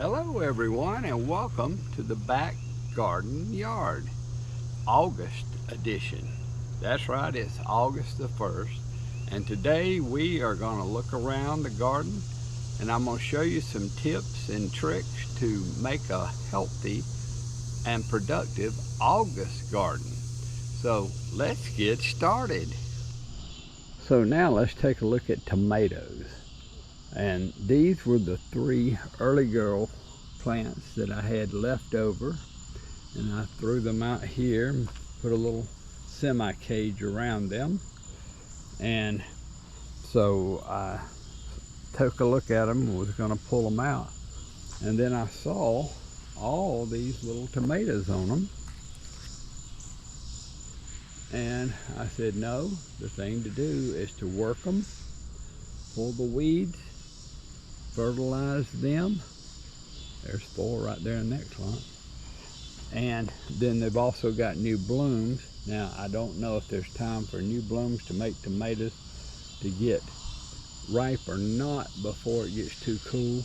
Hello everyone, and welcome to the back garden yard, August edition. That's right, it's August the 1st, and today we are going to look around the garden and I'm going to show you some tips and tricks to make a healthy and productive August garden. So let's get started. So now let's take a look at tomatoes. And these were the 3 early girl plants that I had left over, and I threw them out here and put a little semi-cage around them. And so I took a look at them and was going to pull them out, and then I saw all these little tomatoes on them, and I said, no, the thing to do is to work them, pull the weeds, fertilize them. There's 4 right there in that clump. And then they've also got new blooms. Now I don't know if there's time for new blooms to make tomatoes to get ripe or not before it gets too cool.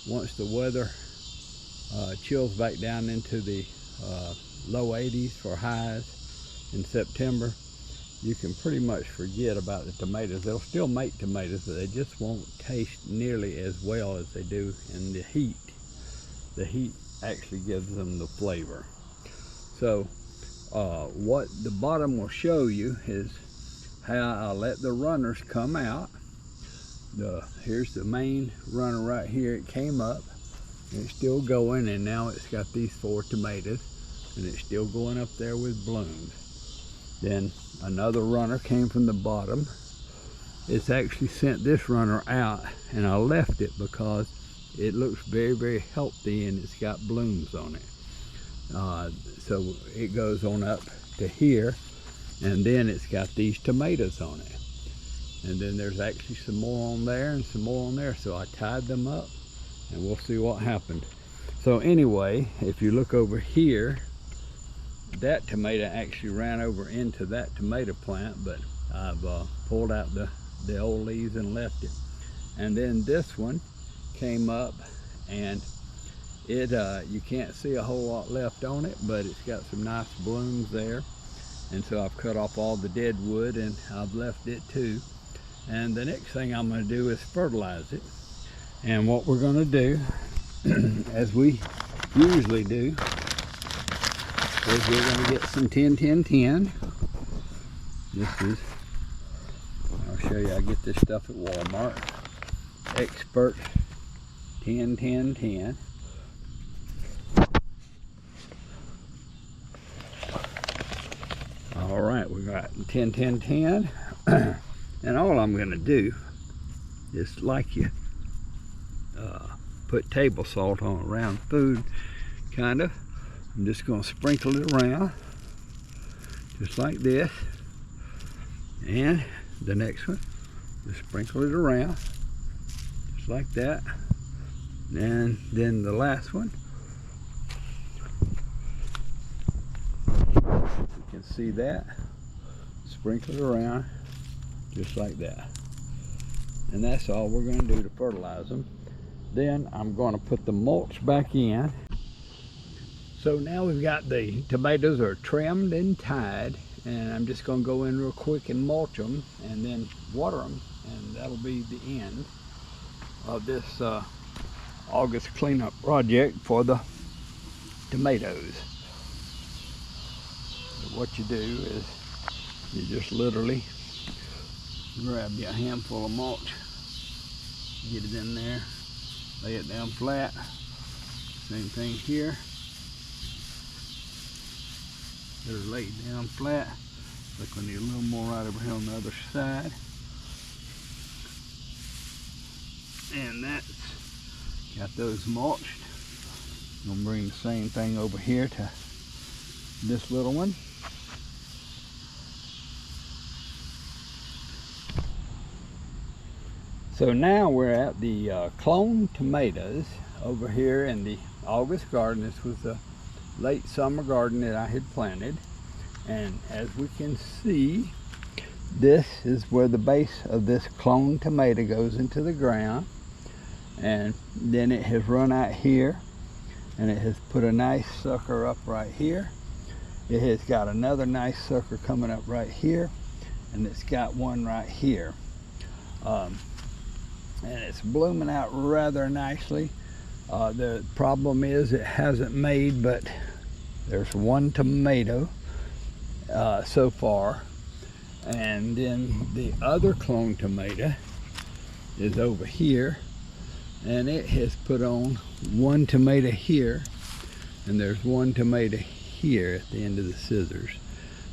Once the weather chills back down into the low 80s for highs in September, you can pretty much forget about the tomatoes. They'll still make tomatoes, but they just won't taste nearly as well as they do in the heat. The heat actually gives them the flavor. So what the bottom will show you is how I let the runners come out. Here's the main runner right here. It came up and it's still going, and now it's got these 4 tomatoes and it's still going up there with blooms. Then another runner came from the bottom. It's actually sent this runner out, and I left it because it looks very, very healthy and it's got blooms on it. So it goes on up to here, and then it's got these tomatoes on it. And then there's actually some more on there and some more on there. So I tied them up and we'll see what happened. So anyway, if you look over here, that tomato actually ran over into that tomato plant, but I've pulled out the old leaves and left it. And then this one came up, and it you can't see a whole lot left on it, but it's got some nice blooms there. And so I've cut off all the dead wood and I've left it too. And the next thing I'm going to do is fertilize it. And what we're going to do, as we usually do, is we're going to get some 10-10-10. This is, I'll show you, I get this stuff at Walmart. Expert 10-10-10. All right, we got 10-10-10. And all I'm going to do is, like you put table salt on around food, kind of. I'm just going to sprinkle it around, just like this. And the next one, just sprinkle it around, just like that. And then the last one, you can see that, sprinkle it around, just like that. And that's all we're going to do to fertilize them. Then I'm going to put the mulch back in. So now we've got the tomatoes are trimmed and tied, and I'm just going to go in real quick and mulch them and then water them, and that'll be the end of this August cleanup project for the tomatoes. So what you do is you just literally grab you a handful of mulch, get it in there, lay it down flat. Same thing here. They're laid down flat. Look, we need a little more right over here on the other side. And that's got those mulched. I'm gonna bring the same thing over here to this little one. So now we're at the clone tomatoes over here in the August garden. This was the late summer garden that I had planted, and as we can see, this is where the base of this clone tomato goes into the ground, And then it has run out here, and it has put a nice sucker up right here. It has got another nice sucker coming up right here, and it's got one right here. And it's blooming out rather nicely. The problem is it hasn't made, but there's one tomato so far. And then the other clone tomato is over here, and it has put on one tomato here, and there's one tomato here at the end of the scissors.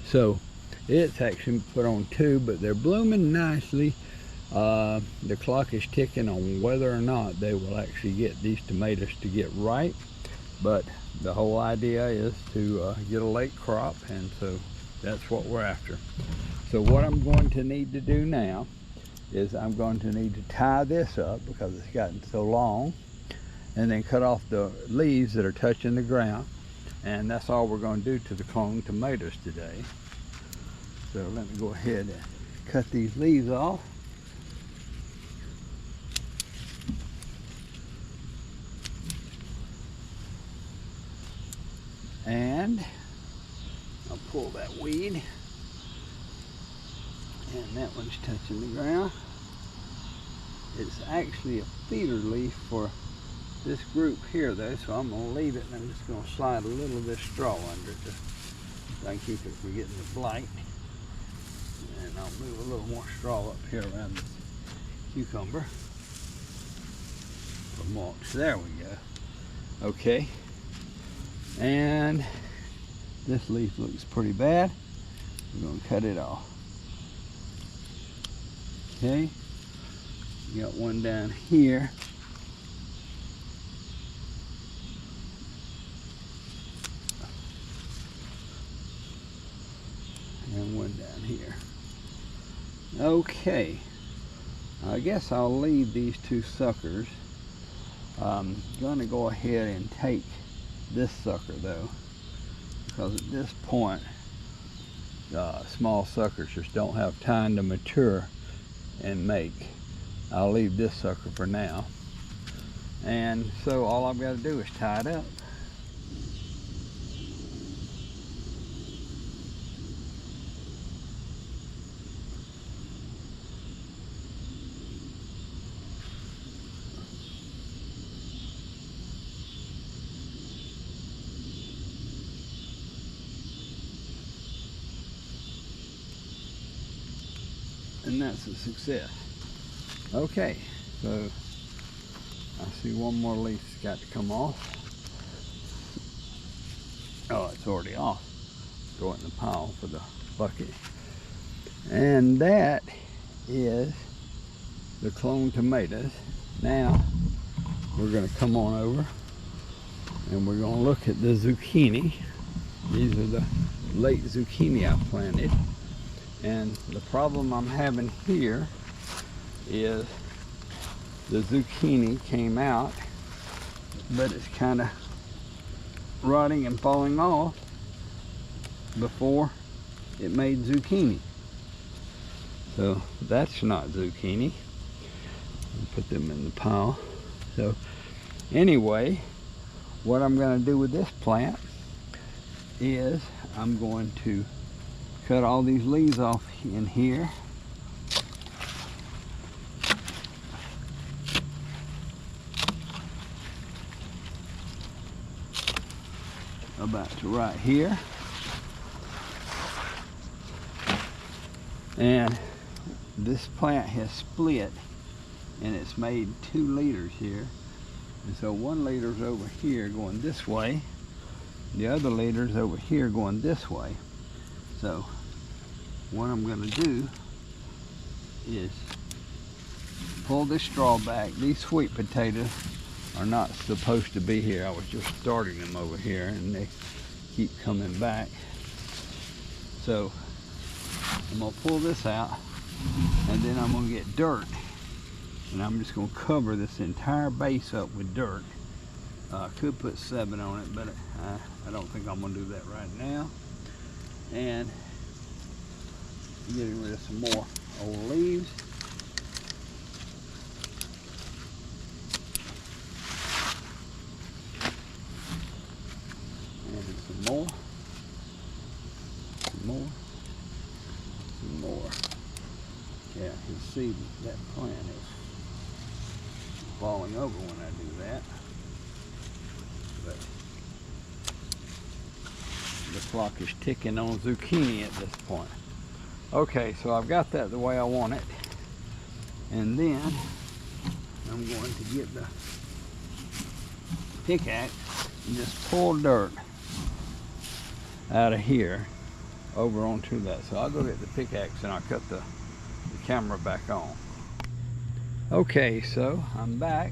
So it's actually put on two, but they're blooming nicely. The clock is ticking on whether or not they will actually get these tomatoes to get ripe, but the whole idea is to get a late crop, and so that's what we're after. So what I'm going to need to do now is I'm going to need to tie this up because it's gotten so long, and then cut off the leaves that are touching the ground, and that's all we're going to do to the clone tomatoes today. So let me go ahead and cut these leaves off. And I'll pull that weed, and that one's touching the ground. It's actually a feeder leaf for this group here though, so I'm going to leave it, and I'm just going to slide a little of this straw under it so I can keep it from getting the blight. And I'll move a little more straw up here around the cucumber for mulch. There we go. Okay. And this leaf looks pretty bad. We're going to cut it off. Okay. We got one down here. And one down here. Okay. I guess I'll leave these two suckers. I'm going to go ahead and take this sucker though, because at this point small suckers just don't have time to mature and make. I'll leave this sucker for now, and so all I've got to do is tie it up. And that's a success. Okay, so I see one more leaf's got to come off. Oh, it's already off. Throw it in the pile for the bucket. And that is the clone tomatoes. Now we're going to come on over and we're going to look at the zucchini. These are the late zucchini I planted. And the problem I'm having here is the zucchini came out, but it's kind of rotting and falling off before it made zucchini. So that's not zucchini. I'll put them in the pile. So anyway, what I'm going to do with this plant is I'm going to cut all these leaves off in here. About to right here. And this plant has split, and it's made 2 leaders here. And so one leader's over here going this way. The other leader's over here going this way. So what I'm going to do is pull this straw back. These sweet potatoes are not supposed to be here. I was just starting them over here and they keep coming back. So I'm going to pull this out, and then I'm going to get dirt, and I'm just going to cover this entire base up with dirt. I could put 7 on it, but I don't think I'm going to do that right now. And getting rid of some more old leaves. see that plant is falling over when I do that. But the clock is ticking on zucchini at this point. Okay, so I've got that the way I want it. And then I'm going to get the pickaxe and just pull dirt out of here over onto that. So I'll go get the pickaxe and I'll cut the camera back on. Okay, so I'm back.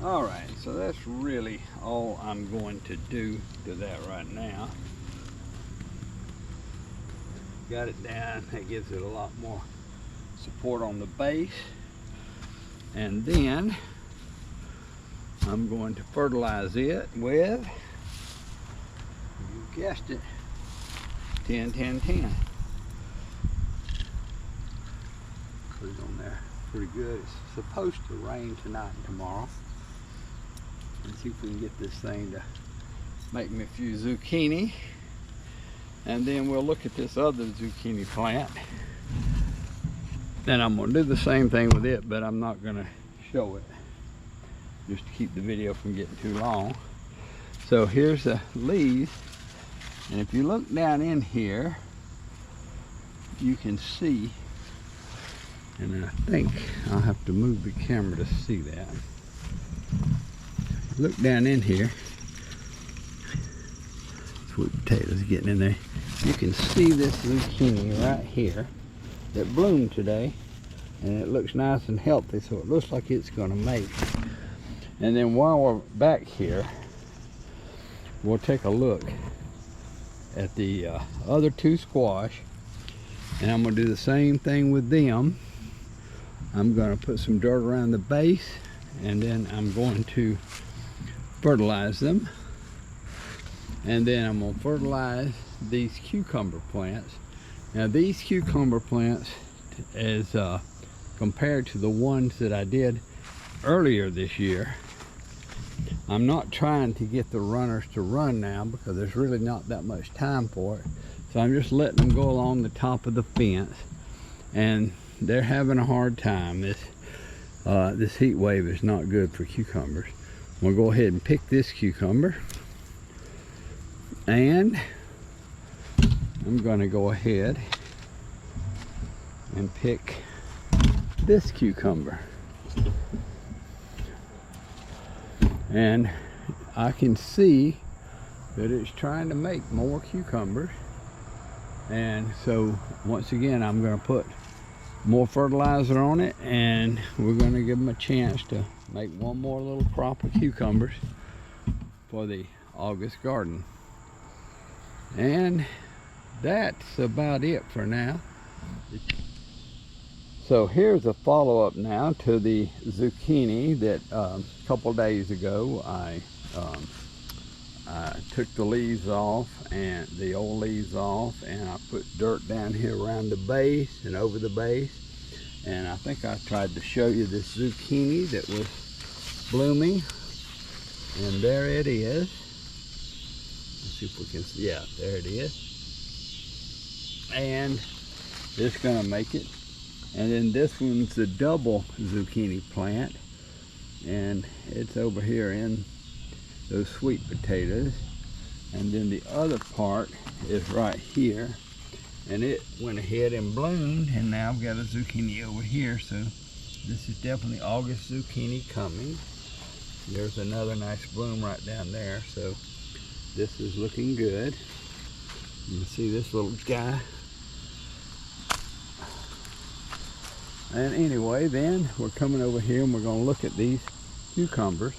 All right, so that's really all I'm going to do to that right now. Got it down. That gives it a lot more support on the base. And then I'm going to fertilize it with, you guessed it, 10-10-10. Put it on there pretty good. It's supposed to rain tonight and tomorrow. And see if we can get this thing to make me a few zucchini. And then we'll look at this other zucchini plant. Then I'm gonna do the same thing with it, but I'm not gonna show it, just to keep the video from getting too long. So here's the leaves. And if you look down in here, you can see, and I think I'll have to move the camera to see that. Look down in here, sweet potatoes getting in there. You can see this zucchini right here that bloomed today, and it looks nice and healthy, so it looks like it's going to make. And then while we're back here, we'll take a look at the other two squash, and I'm going to do the same thing with them. I'm going to put some dirt around the base, and then I'm going to fertilize them, and then I'm going to fertilize these cucumber plants. Now these cucumber plants, as compared to the ones that I did earlier this year, I'm not trying to get the runners to run now because there's really not that much time for it. So I'm just letting them go along the top of the fence, and they're having a hard time. This heat wave is not good for cucumbers. We'll go ahead and pick this cucumber, and I'm going to go ahead and pick this cucumber. And I can see that it's trying to make more cucumbers, and so once again I'm going to put more fertilizer on it, and we're going to give them a chance to make one more little crop of cucumbers for the August garden. And that's about it for now. So here's a follow-up now to the zucchini that a couple days ago I took the leaves off, and the old leaves off, and I put dirt down here around the base and over the base. And I think I tried to show you this zucchini that was blooming, and there it is. Let's see if we can see. Yeah, there it is. And it's gonna make it. And then this one's the double zucchini plant, and it's over here in those sweet potatoes. And then the other part is right here, and it went ahead and bloomed, and now I've got a zucchini over here. So this is definitely August zucchini coming. There's another nice bloom right down there, so this is looking good. You can see this little guy. And anyway, then we're coming over here and we're going to look at these cucumbers.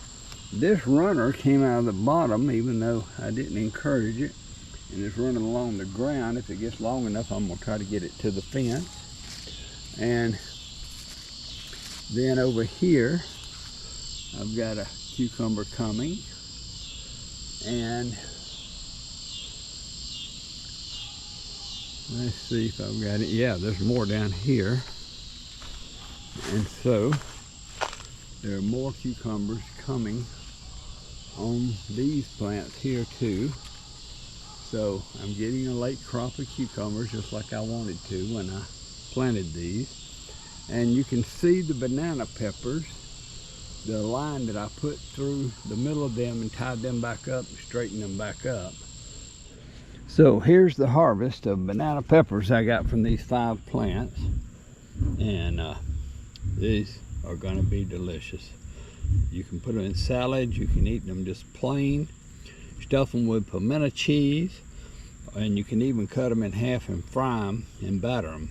This runner came out of the bottom, even though I didn't encourage it, and it's running along the ground. If it gets long enough, I'm going to try to get it to the fence. And then over here, I've got a cucumber coming, and let's see if I've got it. Yeah, there's more down here. And so there are more cucumbers coming on these plants here too. So I'm getting a late crop of cucumbers just like I wanted to when I planted these. And you can see the banana peppers, the line that I put through the middle of them and tied them back up and straightened them back up. So here's the harvest of banana peppers I got from these 5 plants. And these are going to be delicious. You can put them in salads, you can eat them just plain, stuff them with pimento cheese, and you can even cut them in half and fry them and batter them.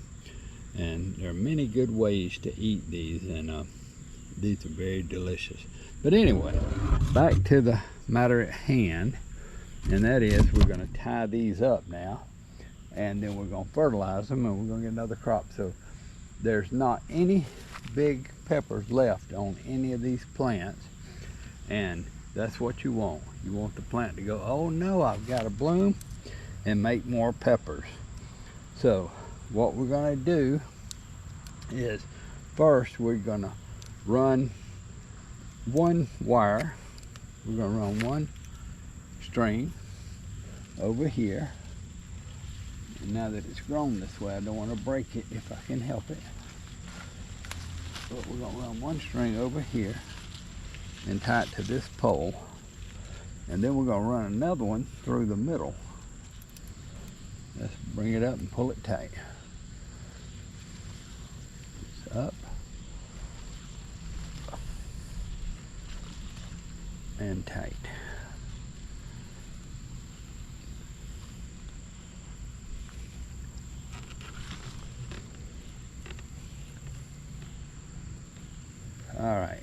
And there are many good ways to eat these, and these are very delicious. But anyway, back to the matter at hand, and that is we're going to tie these up now, and then we're going to fertilize them, and we're going to get another crop. So there's not any big peppers left on any of these plants, and that's what you want. You want the plant to go, oh no, I've got to bloom and make more peppers. So what we're going to do is first we're going to run one wire. We're going to run one string over here, and now that it's grown this way, I don't want to break it if I can help it. But we're going to run one string over here and tie it to this pole, and then we're going to run another one through the middle. Let's bring it up and pull it tight. It's up and tight. All right.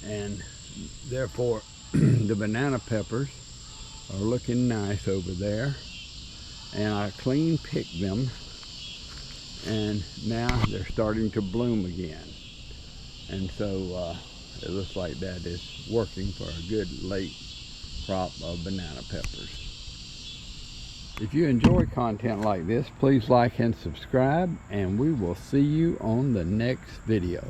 And therefore the banana peppers are looking nice over there, and I clean picked them, and now they're starting to bloom again. And so it looks like that is working for a good late crop of banana peppers. If you enjoy content like this, please like and subscribe, and we will see you on the next video.